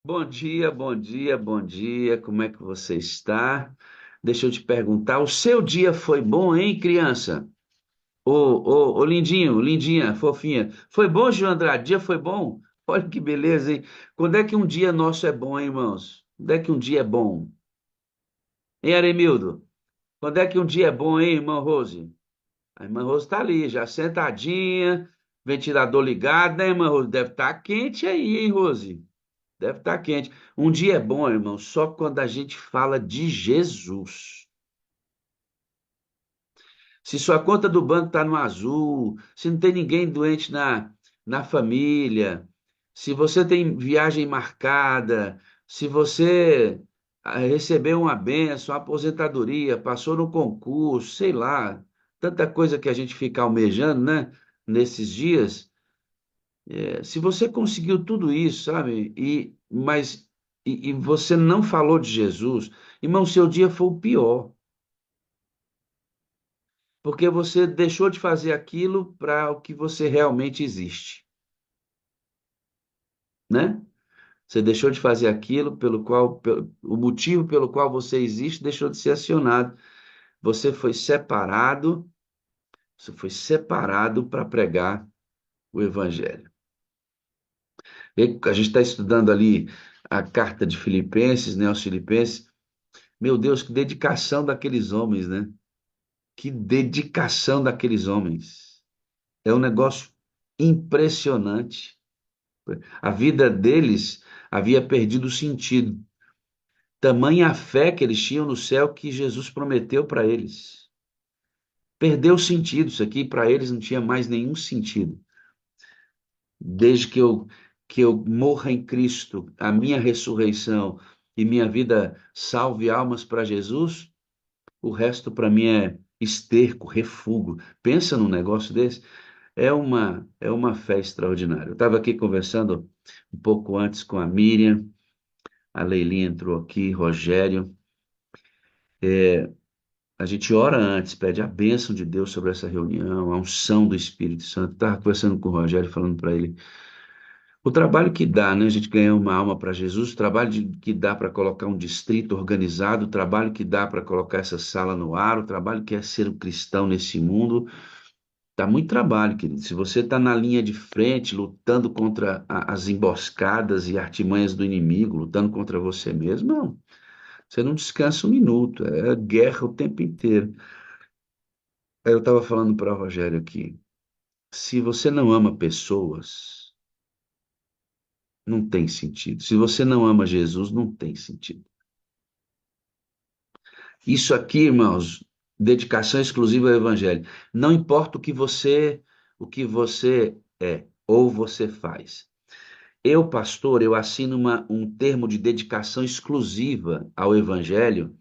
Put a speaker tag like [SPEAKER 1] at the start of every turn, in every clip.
[SPEAKER 1] Bom dia, bom dia, bom dia. Como é que você está? Deixa eu te perguntar, o seu dia foi bom, hein, criança? Ô, lindinho, lindinha, fofinha. Foi bom, Gil Andrade? Dia foi bom? Olha que beleza, hein? Quando é que um dia nosso é bom, hein, irmãos? Quando é que um dia é bom? Hein, Aremildo? Quando é que um dia é bom, hein, irmã Rose? A irmã Rose tá ali, já sentadinha, ventilador ligado, né, irmã Rose? Deve estar quente aí, hein, Rose? Deve estar quente. Um dia é bom, irmão, só quando a gente fala de Jesus. Se sua conta do banco está no azul, se não tem ninguém doente na família, se você tem viagem marcada, se você recebeu uma bênção, uma aposentadoria, passou no concurso, sei lá, tanta coisa que a gente fica almejando, né, nesses dias. Se você conseguiu tudo isso, sabe? E você não falou de Jesus, irmão, seu dia foi o pior, porque você deixou de fazer aquilo para o que você realmente existe, né? Você deixou de fazer aquilo o motivo pelo qual você existe deixou de ser acionado. Você foi separado, você foi separado para pregar o evangelho. E a gente está estudando ali a carta de Filipenses, né, aos Filipenses. Meu Deus, que dedicação daqueles homens, né? Que dedicação daqueles homens. É um negócio impressionante. A vida deles havia perdido o sentido. Tamanha a fé que eles tinham no céu que Jesus prometeu para eles. Perdeu o sentido. Isso aqui para eles não tinha mais nenhum sentido. Desde que eu morra em Cristo, a minha ressurreição e minha vida salve almas para Jesus, o resto para mim é esterco, refúgio. Pensa num negócio desse? É uma fé extraordinária. Eu estava aqui conversando um pouco antes com a Miriam, a Leilinha entrou aqui, Rogério. A gente ora antes, pede a bênção de Deus sobre essa reunião, a unção do Espírito Santo. Estava conversando com o Rogério, falando para ele o trabalho que dá, né? A gente ganhar uma alma para Jesus, o trabalho que dá para colocar um distrito organizado, o trabalho que dá para colocar essa sala no ar, o trabalho que é ser um cristão nesse mundo. Dá muito trabalho, querido. Se você está na linha de frente, lutando contra as emboscadas e artimanhas do inimigo, lutando contra você mesmo, não. Você não descansa um minuto. É guerra o tempo inteiro. Aí eu estava falando para o Rogério aqui. Se você não ama pessoas, não tem sentido. Se você não ama Jesus, não tem sentido. Isso aqui, irmãos, dedicação exclusiva ao Evangelho. Não importa o que você é ou você faz. Eu, pastor, eu assino um termo de dedicação exclusiva ao Evangelho,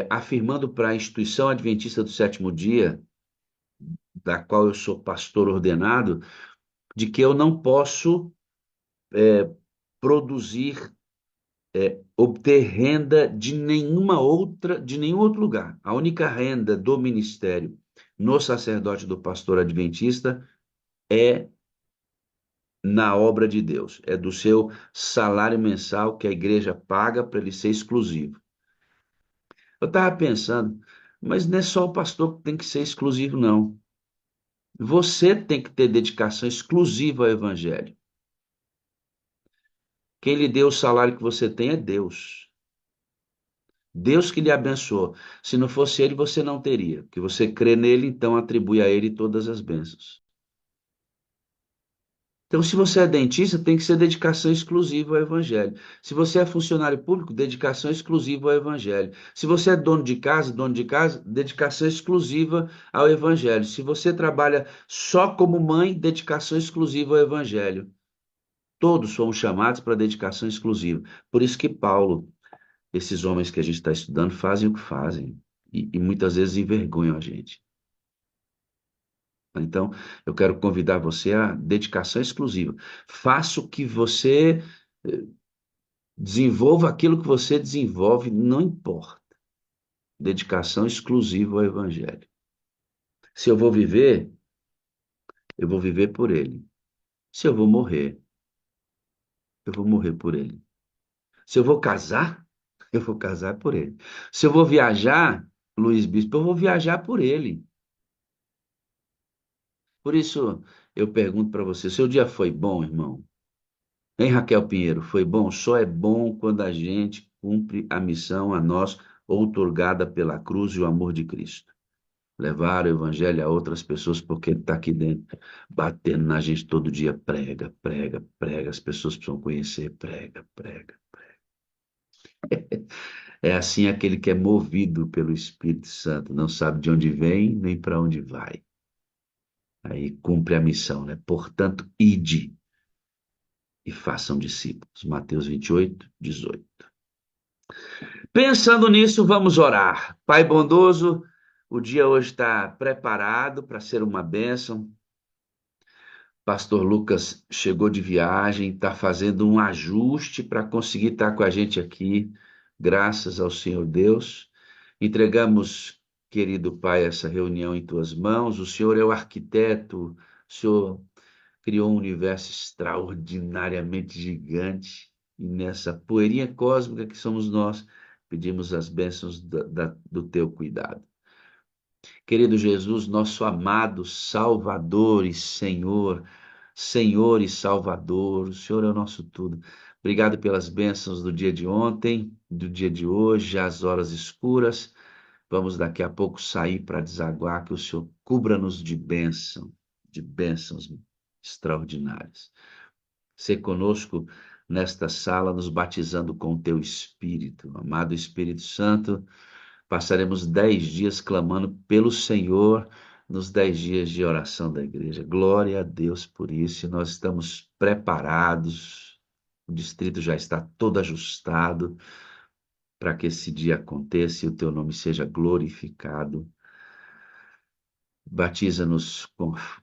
[SPEAKER 1] afirmando para a instituição adventista do sétimo dia, da qual eu sou pastor ordenado, de que eu não posso produzir, obter renda de nenhum outro lugar. A única renda do ministério no sacerdote do pastor adventista é na obra de Deus, é do seu salário mensal que a igreja paga para ele ser exclusivo. Eu estava pensando, mas não é só o pastor que tem que ser exclusivo, não. Você tem que ter dedicação exclusiva ao evangelho. Quem lhe deu o salário que você tem é Deus. Deus que lhe abençoou. Se não fosse ele, você não teria. Porque você crê nele, então atribui a ele todas as bênçãos. Então, se você é dentista, tem que ser dedicação exclusiva ao Evangelho. Se você é funcionário público, dedicação exclusiva ao Evangelho. Se você é dono de casa, dedicação exclusiva ao Evangelho. Se você trabalha só como mãe, dedicação exclusiva ao Evangelho. Todos somos chamados para dedicação exclusiva. Por isso que Paulo, esses homens que a gente está estudando, fazem o que fazem. E muitas vezes envergonham a gente. Então, eu quero convidar você à dedicação exclusiva. Faça o que você desenvolva aquilo que você desenvolve, não importa. Dedicação exclusiva ao Evangelho. Se eu vou viver por ele. Se eu vou morrer, eu vou morrer por ele. Se eu vou casar, eu vou casar por ele. Se eu vou viajar, Luiz Bispo, eu vou viajar por ele. Por isso, eu pergunto para você, seu dia foi bom, irmão? Hein, Raquel Pinheiro, foi bom? Só é bom quando a gente cumpre a missão a nós outorgada pela cruz e o amor de Cristo. Levar o evangelho a outras pessoas, porque ele está aqui dentro, batendo na gente todo dia. Prega, prega, prega. As pessoas precisam conhecer. Prega, prega. É assim aquele que é movido pelo Espírito Santo, não sabe de onde vem nem para onde vai. Aí cumpre a missão, né? Portanto, ide e façam discípulos. Mateus 28, 18. Pensando nisso, vamos orar. Pai bondoso, o dia hoje está preparado para ser uma bênção. Pastor Lucas chegou de viagem, está fazendo um ajuste para conseguir estar com a gente aqui, graças ao Senhor Deus. Entregamos, querido Pai, essa reunião em tuas mãos. O Senhor é o arquiteto, o Senhor criou um universo extraordinariamente gigante, e nessa poeirinha cósmica que somos nós, pedimos as bênçãos do teu cuidado. Querido Jesus, nosso amado Salvador e Senhor, Senhor e Salvador, o Senhor é o nosso tudo. Obrigado pelas bênçãos do dia de ontem, do dia de hoje, às horas escuras. Vamos daqui a pouco sair para desaguar, que o Senhor cubra-nos de bênção, de bênçãos extraordinárias. Ser conosco nesta sala, nos batizando com o teu Espírito. Amado Espírito Santo, passaremos 10 dias clamando pelo Senhor nos 10 dias de oração da igreja. Glória a Deus por isso. E nós estamos preparados. O distrito já está todo ajustado para que esse dia aconteça e o teu nome seja glorificado. Batiza-nos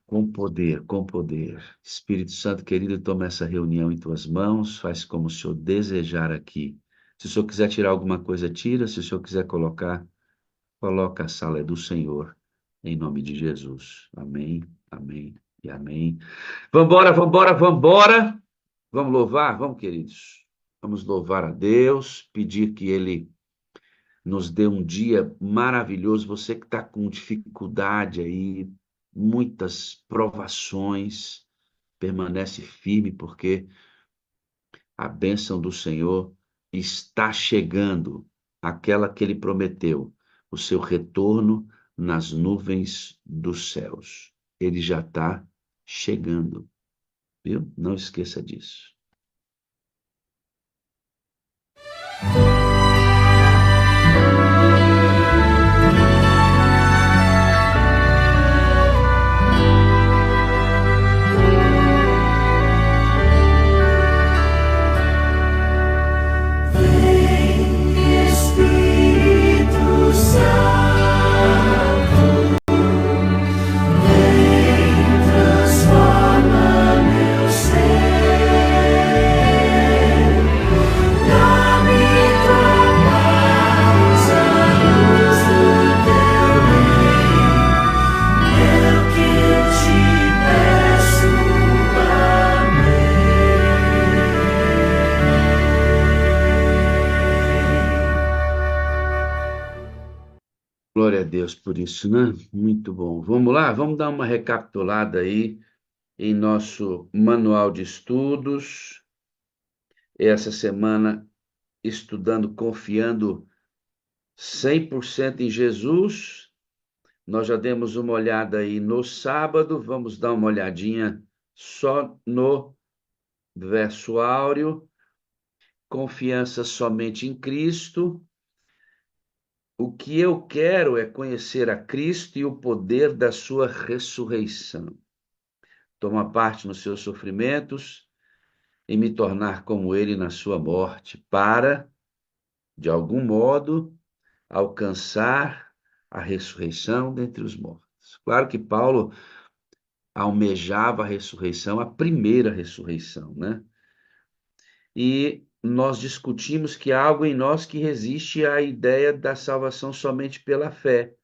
[SPEAKER 1] com poder, com poder. Espírito Santo querido, toma essa reunião em tuas mãos, faz como o Senhor desejar aqui. Se o Senhor quiser tirar alguma coisa, tira. Se o Senhor quiser colocar, coloca. A sala é do Senhor, em nome de Jesus. Amém, amém e amém. Vambora, vambora, vambora. Vamos louvar? Vamos, queridos. Vamos louvar a Deus, pedir que Ele nos dê um dia maravilhoso. Você que está com dificuldade aí, muitas provações, permanece firme, porque a bênção do Senhor está chegando, aquela que ele prometeu, o seu retorno nas nuvens dos céus. Ele já está chegando, viu? Não esqueça disso.
[SPEAKER 2] Espírito Santo, transforma meu ser, dá-me tua paz, a luz do teu bem, é o que eu te peço, amém.
[SPEAKER 1] Glória a Deus por isso, né? Muito bom. Vamos lá, vamos dar uma recapitulada aí em nosso manual de estudos. Essa semana, estudando, confiando 100% em Jesus. Nós já demos uma olhada aí no sábado, vamos dar uma olhadinha só no verso áureo. Confiança somente em Cristo. O que eu quero é conhecer a Cristo e o poder da sua ressurreição. Tomar parte nos seus sofrimentos e me tornar como ele na sua morte, para, de algum modo, alcançar a ressurreição dentre os mortos. Claro que Paulo almejava a ressurreição, a primeira ressurreição, né? E nós discutimos que há algo em nós que resiste à ideia da salvação somente pela fé.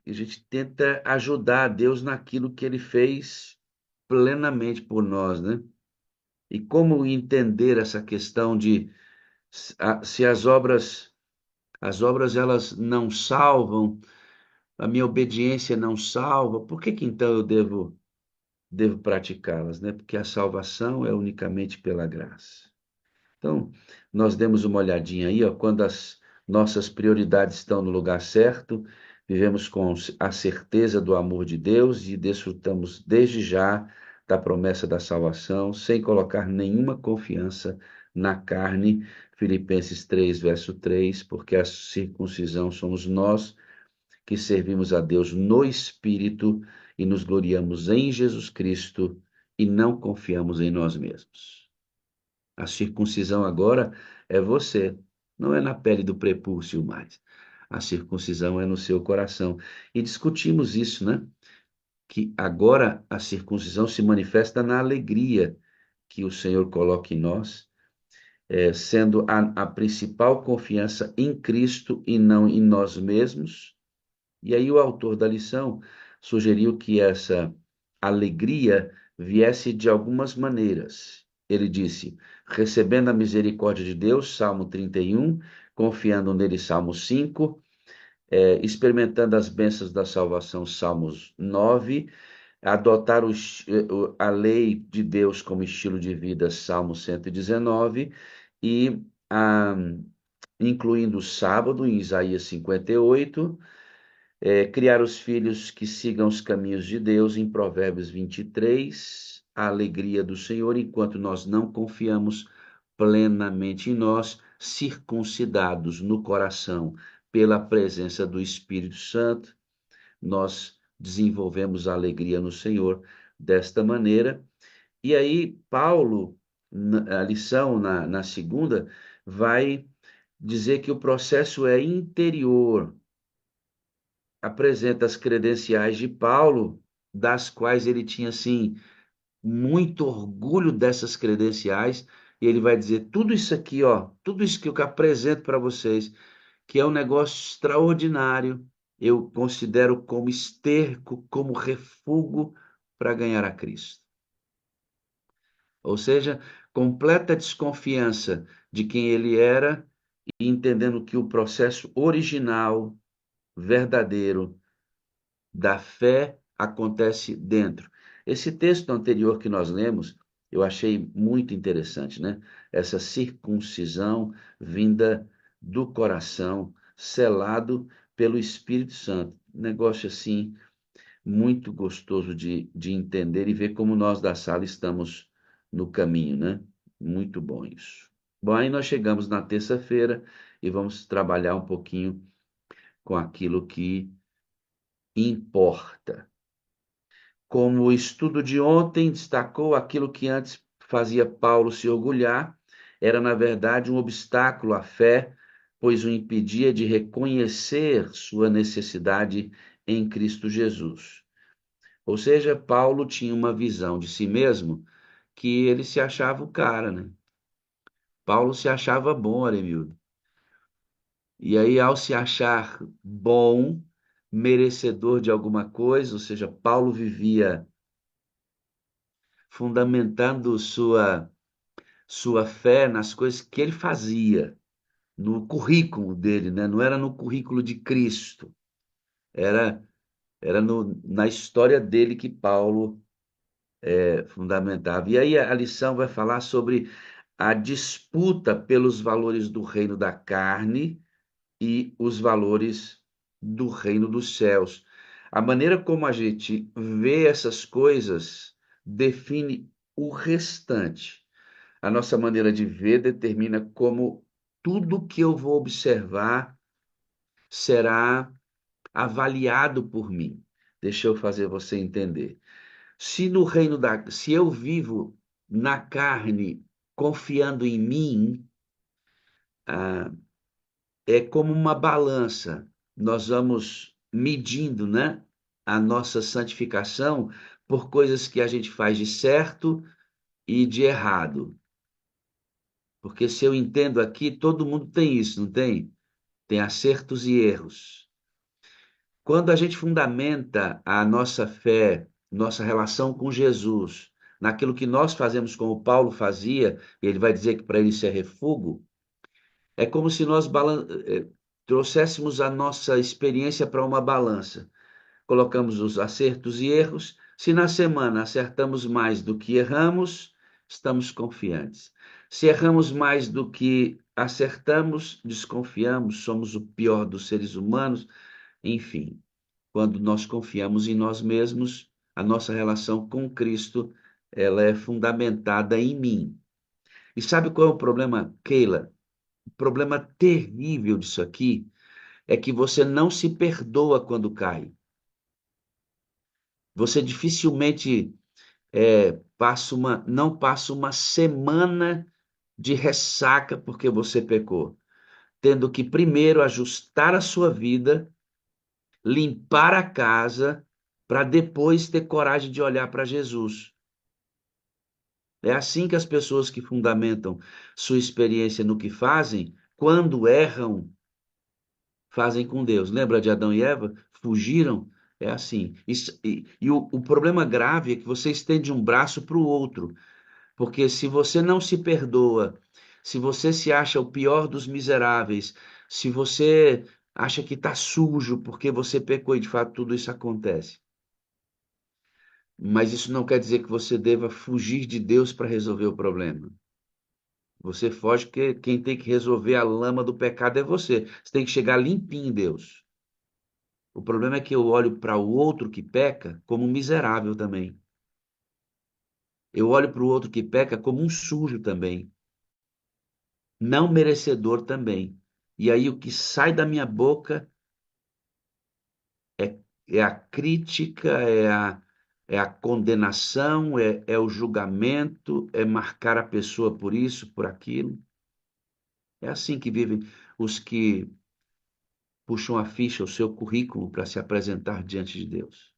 [SPEAKER 1] E a gente tenta ajudar a Deus naquilo que ele fez plenamente por nós, né? E como entender essa questão de se as obras elas não salvam, a minha obediência não salva, por que que então eu devo praticá-las, né? Porque a salvação é unicamente pela graça. Então, nós demos uma olhadinha aí, ó, quando as nossas prioridades estão no lugar certo, vivemos com a certeza do amor de Deus e desfrutamos desde já da promessa da salvação, sem colocar nenhuma confiança na carne. Filipenses 3, verso 3, porque a circuncisão somos nós que servimos a Deus no Espírito e nos gloriamos em Jesus Cristo e não confiamos em nós mesmos. A circuncisão agora é você, não é na pele do prepúcio mais. A circuncisão é no seu coração. E discutimos isso, né? Que agora a circuncisão se manifesta na alegria que o Senhor coloca em nós, sendo a principal confiança em Cristo e não em nós mesmos. E aí o autor da lição sugeriu que essa alegria viesse de algumas maneiras. Ele disse: recebendo a misericórdia de Deus, Salmo 31, confiando nele, Salmo 5, experimentando as bênçãos da salvação, Salmos 9, adotar a lei de Deus como estilo de vida, Salmo 119, e a, incluindo o sábado, em Isaías 58, criar os filhos que sigam os caminhos de Deus, em Provérbios 23, a alegria do Senhor, enquanto nós não confiamos plenamente em nós, circuncidados no coração pela presença do Espírito Santo, nós desenvolvemos a alegria no Senhor desta maneira. E aí, Paulo, a lição na segunda, vai dizer que o processo é interior, apresenta as credenciais de Paulo, das quais ele tinha, assim, muito orgulho dessas credenciais, e ele vai dizer, tudo isso aqui, ó, tudo isso que eu apresento para vocês, que é um negócio extraordinário, eu considero como esterco, como refúgio para ganhar a Cristo. Ou seja, completa desconfiança de quem ele era e entendendo que o processo original, verdadeiro, da fé acontece dentro. Esse texto anterior que nós lemos, eu achei muito interessante, né? Essa circuncisão vinda do coração, selado pelo Espírito Santo. Negócio assim, muito gostoso de entender e ver como nós da sala estamos no caminho, né? Muito bom isso. Bom, aí nós chegamos na terça-feira e vamos trabalhar um pouquinho com aquilo que importa. Como o estudo de ontem destacou, aquilo que antes fazia Paulo se orgulhar, era na verdade um obstáculo à fé, pois o impedia de reconhecer sua necessidade em Cristo Jesus. Ou seja, Paulo tinha uma visão de si mesmo que ele se achava o cara, né? Paulo se achava bom, Aremildo. E aí, ao se achar bom, merecedor de alguma coisa, ou seja, Paulo vivia fundamentando sua fé nas coisas que ele fazia, no currículo dele, né? Não era no currículo de Cristo, era, era na história dele que Paulo fundamentava. E aí a lição vai falar sobre a disputa pelos valores do reino da carne e os valores do reino dos céus. A maneira como a gente vê essas coisas define o restante. A nossa maneira de ver determina como tudo que eu vou observar será avaliado por mim. Deixa eu fazer você entender. Se eu vivo na carne, confiando em mim, ah, é como uma balança. Nós vamos medindo, né, a nossa santificação por coisas que a gente faz de certo e de errado. Porque se eu entendo aqui, todo mundo tem isso, não tem? Tem acertos e erros. Quando a gente fundamenta a nossa fé nossa relação com Jesus, naquilo que nós fazemos como Paulo fazia, e ele vai dizer que para ele isso é refúgio, é como se nós trouxéssemos a nossa experiência para uma balança. Colocamos os acertos e erros. Se na semana acertamos mais do que erramos, estamos confiantes. Se erramos mais do que acertamos, desconfiamos, somos o pior dos seres humanos. Enfim, quando nós confiamos em nós mesmos, a nossa relação com Cristo, ela é fundamentada em mim. E sabe qual é o problema, Keila? O problema terrível disso aqui é que você não se perdoa quando cai. Você dificilmente não passa uma semana de ressaca porque você pecou, tendo que primeiro ajustar a sua vida, limpar a casa, para depois ter coragem de olhar para Jesus. É assim que as pessoas que fundamentam sua experiência no que fazem, quando erram, fazem com Deus. Lembra de Adão e Eva? Fugiram? É assim. O problema grave é que você estende um braço para o outro. Porque se você não se perdoa, se você se acha o pior dos miseráveis, se você acha que está sujo porque você pecou e de fato tudo isso acontece. Mas isso não quer dizer que você deva fugir de Deus para resolver o problema. Você foge porque quem tem que resolver a lama do pecado é você. Você tem que chegar limpinho em Deus. O problema é que eu olho para o outro que peca como um miserável também. Eu olho para o outro que peca como um sujo também. Não merecedor também. E aí o que sai da minha boca é a crítica, é a condenação, é o julgamento, é marcar a pessoa por isso, por aquilo. É assim que vivem os que puxam a ficha, o seu currículo para se apresentar diante de Deus.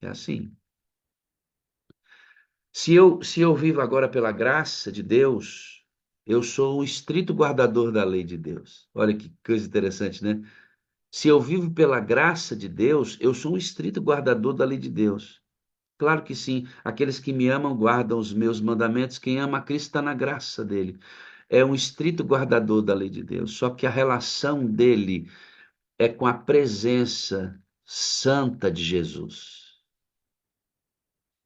[SPEAKER 1] É assim. Se eu vivo agora pela graça de Deus, eu sou um estrito guardador da lei de Deus. Olha que coisa interessante, né? Se eu vivo pela graça de Deus, eu sou um estrito guardador da lei de Deus. Claro que sim, aqueles que me amam guardam os meus mandamentos. Quem ama a Cristo está na graça dele. É um estrito guardador da lei de Deus. Só que a relação dele é com a presença santa de Jesus.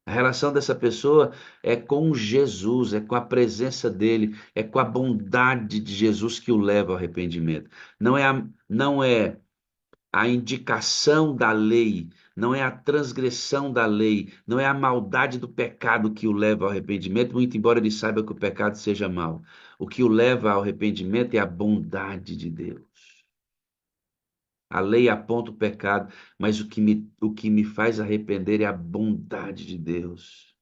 [SPEAKER 1] A relação dessa pessoa é com Jesus, é com a presença dele, é com a bondade de Jesus que o leva ao arrependimento. Não é a indicação da lei, não é a transgressão da lei, não é a maldade do pecado que o leva ao arrependimento, muito embora ele saiba que o pecado seja mau. O que o leva ao arrependimento é a bondade de Deus. A lei aponta o pecado, mas o que me faz arrepender é a bondade de Deus.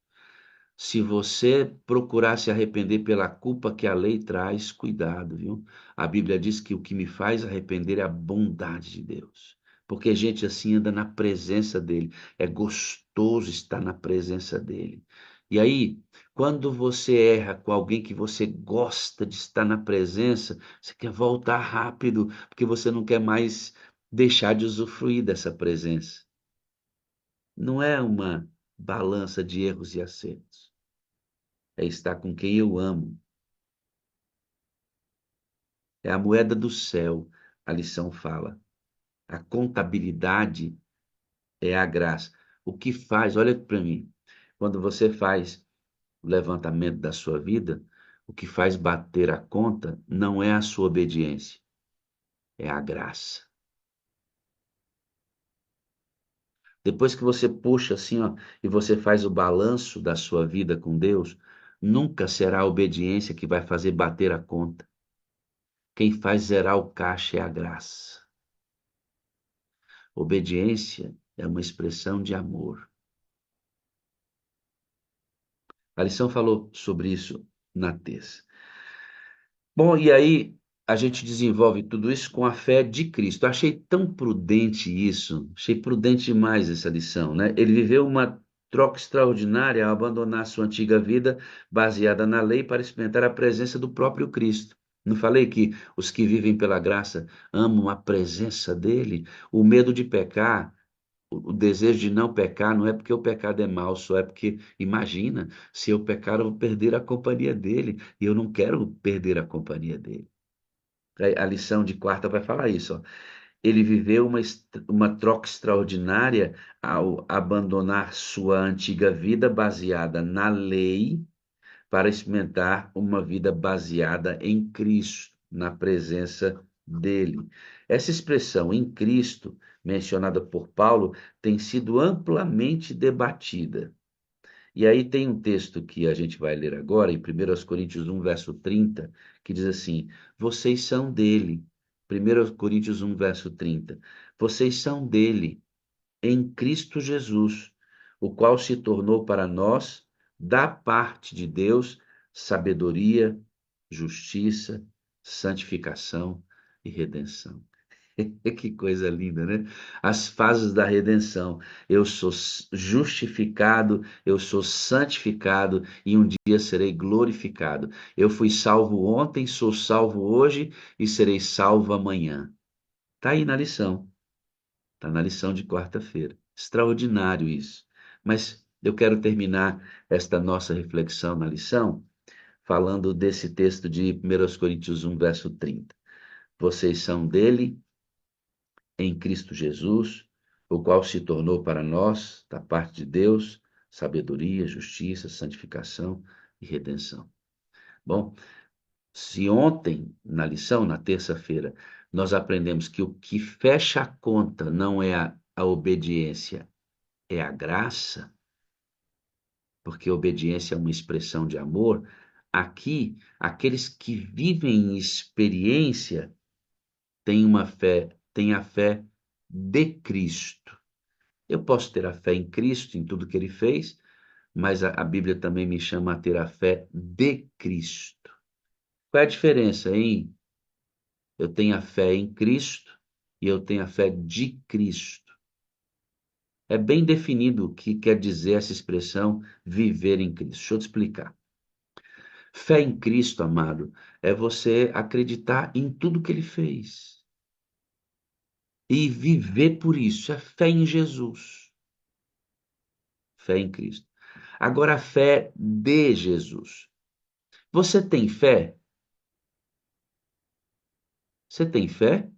[SPEAKER 1] Se você procurar se arrepender pela culpa que a lei traz, cuidado, viu? A Bíblia diz que o que me faz arrepender é a bondade de Deus. Porque gente assim anda na presença dele. É gostoso estar na presença dele. E aí, quando você erra com alguém que você gosta de estar na presença, você quer voltar rápido, porque você não quer mais deixar de usufruir dessa presença. Não é uma balança de erros e acertos. É estar com quem eu amo. É a moeda do céu, a lição fala. A contabilidade é a graça. O que faz, olha para mim, quando você faz o levantamento da sua vida, o que faz bater a conta não é a sua obediência, é a graça. Depois que você puxa assim, ó, e você faz o balanço da sua vida com Deus, nunca será a obediência que vai fazer bater a conta. Quem faz zerar o caixa é a graça. Obediência é uma expressão de amor. A lição falou sobre isso na terça. Bom, e aí a gente desenvolve tudo isso com a fé de Cristo. Eu achei tão prudente isso, achei prudente demais essa lição, né? Ele viveu uma troca extraordinária ao abandonar sua antiga vida baseada na lei para experimentar a presença do próprio Cristo. Não falei que os que vivem pela graça amam a presença dele? O medo de pecar o desejo de não pecar não é porque o pecado é mau, só é porque, imagina, se eu pecar, eu vou perder a companhia dele, e eu não quero perder a companhia dele. A lição de quarta vai falar isso, ó. Ele viveu uma troca extraordinária ao abandonar sua antiga vida baseada na lei para experimentar uma vida baseada em Cristo, na presença dele. Essa expressão em Cristo, mencionada por Paulo, tem sido amplamente debatida. E aí tem um texto que a gente vai ler agora, em 1 Coríntios 1, verso 30, que diz assim: vocês são dele. 1 Coríntios 1, verso 30. Vocês são dele, em Cristo Jesus, o qual se tornou para nós, da parte de Deus, sabedoria, justiça, santificação e redenção. Que coisa linda, né? As fases da redenção. Eu sou justificado, eu sou santificado e um dia serei glorificado. Eu fui salvo ontem, sou salvo hoje e serei salvo amanhã. Está aí na lição. Está na lição de quarta-feira. Extraordinário isso. Mas eu quero terminar esta nossa reflexão na lição falando desse texto de 1 Coríntios 1, verso 30. Vocês são dele em Cristo Jesus, o qual se tornou para nós, da parte de Deus, sabedoria, justiça, santificação e redenção. Bom, se ontem, na lição, na terça-feira, nós aprendemos que o que fecha a conta não é a obediência, é a graça, porque a obediência é uma expressão de amor, aqui, aqueles que vivem em experiência têm a fé de Cristo. Eu posso ter a fé em Cristo, em tudo que ele fez, mas a Bíblia também me chama a ter a fé de Cristo. Qual é a diferença, hein? Eu tenho a fé em Cristo e eu tenho a fé de Cristo. É bem definido o que quer dizer essa expressão viver em Cristo. Deixa eu te explicar. Fé em Cristo, amado, é você acreditar em tudo que ele fez e viver por isso. É fé em Jesus. Fé em Cristo. Agora, a fé de Jesus. Você tem fé? Você tem fé?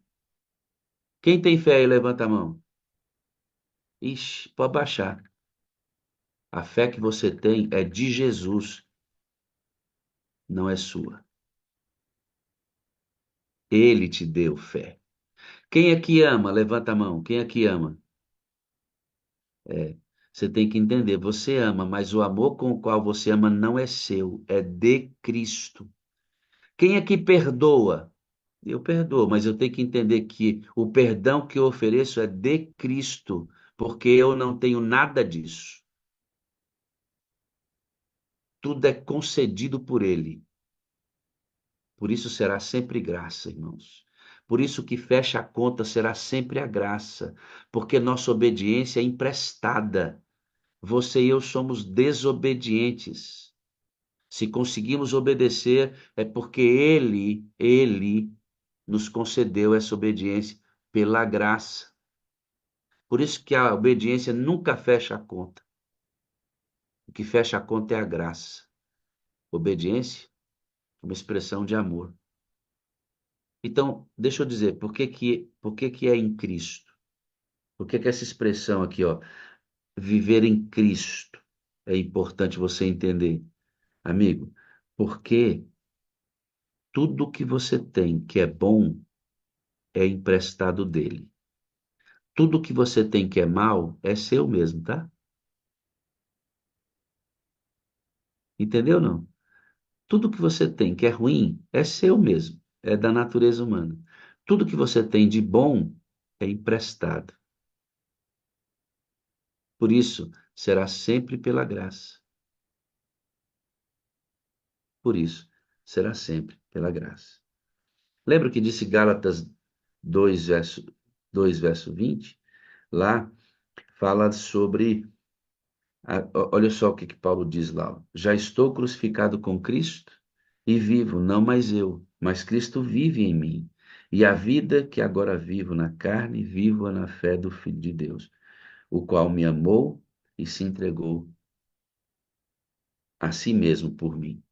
[SPEAKER 1] Quem tem fé aí, levanta a mão. Ixi, pode baixar. A fé que você tem é de Jesus, não é sua. Ele te deu fé. Quem aqui ama? Levanta a mão. Quem aqui ama? É, você tem que entender, você ama, mas o amor com o qual você ama não é seu, é de Cristo. Quem aqui perdoa? Eu perdoo, mas eu tenho que entender que o perdão que eu ofereço é de Cristo, porque eu não tenho nada disso. Tudo é concedido por Ele. Por isso será sempre graça, irmãos. Por isso que fecha a conta será sempre a graça, porque nossa obediência é emprestada. Você e eu somos desobedientes. Se conseguimos obedecer, é porque Ele nos concedeu essa obediência pela graça. Por isso que a obediência nunca fecha a conta. O que fecha a conta é a graça. Obediência é uma expressão de amor. Então, deixa eu dizer, por que que é em Cristo? Por que que essa expressão aqui, ó, viver em Cristo, é importante você entender, amigo? Porque tudo que você tem que é bom é emprestado dele. Tudo que você tem que é mal é seu mesmo, tá? Entendeu não? Tudo que você tem que é ruim é seu mesmo, é da natureza humana. Tudo que você tem de bom é emprestado. Por isso, será sempre pela graça. Por isso, será sempre pela graça. Lembra que disse Gálatas 2 verso 20? Lá fala sobre. Olha só o que Paulo diz lá. Já estou crucificado com Cristo e vivo, não mais eu, mas Cristo vive em mim. E a vida que agora vivo na carne, vivo na fé do Filho de Deus. o qual me amou e se entregou a si mesmo por mim.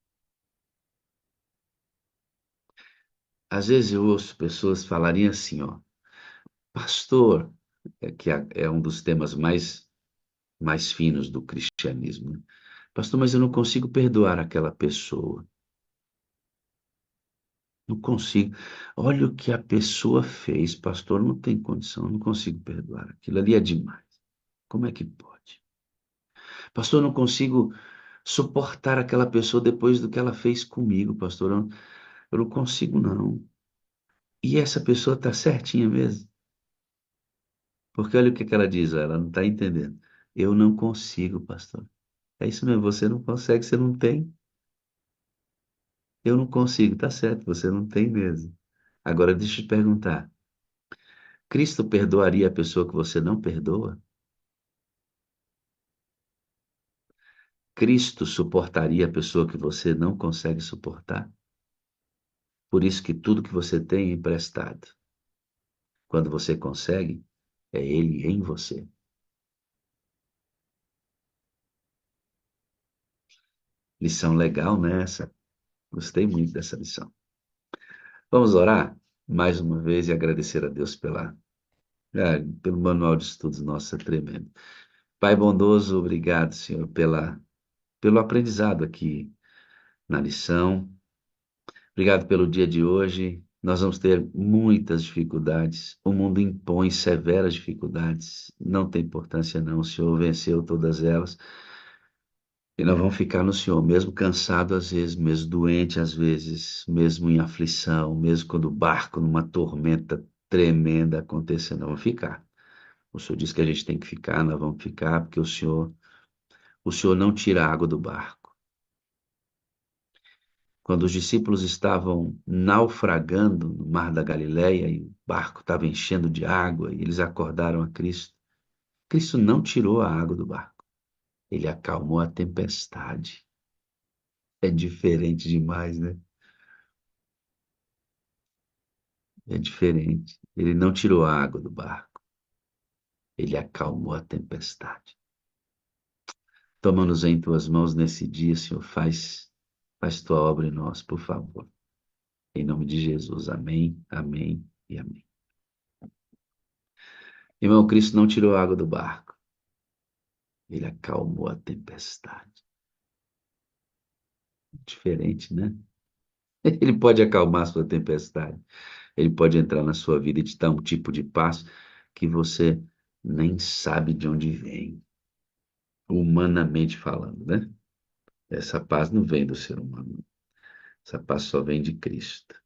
[SPEAKER 1] Às vezes eu ouço pessoas falarem assim, ó, pastor, é um dos temas mais finos do cristianismo, né? Pastor, mas eu não consigo perdoar aquela pessoa. Não consigo. Olha o que a pessoa fez, pastor, não tem condição, eu não consigo perdoar. Aquilo ali é demais. Como é que pode? Pastor, eu não consigo suportar aquela pessoa depois do que ela fez comigo, pastor. Eu não consigo, não. E essa pessoa está certinha mesmo? Porque olha o que ela diz, ó, ela não está entendendo. Eu não consigo, pastor. É isso mesmo, você não consegue, você não tem. Eu não consigo, tá certo, você não tem mesmo. Agora deixa eu te perguntar. Cristo perdoaria a pessoa que você não perdoa? Cristo suportaria a pessoa que você não consegue suportar? Por isso que tudo que você tem é emprestado. Quando você consegue, é Ele em você. Lição legal nessa. Gostei muito dessa lição. Vamos orar mais uma vez e agradecer a Deus pelo manual de estudos nosso, é tremendo. Pai bondoso, obrigado, Senhor, pelo aprendizado aqui na lição. Obrigado pelo dia de hoje. Nós vamos ter muitas dificuldades. O mundo impõe severas dificuldades. Não tem importância, não. O Senhor venceu todas elas. E nós vamos ficar no Senhor, mesmo cansado às vezes, mesmo doente às vezes, mesmo em aflição, mesmo quando o barco numa tormenta tremenda acontecendo, nós vamos ficar. O Senhor disse que a gente tem que ficar, nós vamos ficar, porque o Senhor não tira a água do barco. Quando os discípulos estavam naufragando no mar da Galileia e o barco estava enchendo de água e eles acordaram a Cristo, Cristo não tirou a água do barco. Ele acalmou a tempestade. É diferente demais, né? É diferente. Ele não tirou a água do barco. Ele acalmou a tempestade. Toma-nos em tuas mãos nesse dia, Senhor. Faz tua obra em nós, por favor. Em nome de Jesus. Amém, amém e amém. Irmão, Cristo não tirou a água do barco. Ele acalmou a tempestade. Diferente, né? Ele pode acalmar a sua tempestade. Ele pode entrar na sua vida e te dar um tipo de paz que você nem sabe de onde vem, humanamente falando, né? Essa paz não vem do ser humano. Essa paz só vem de Cristo.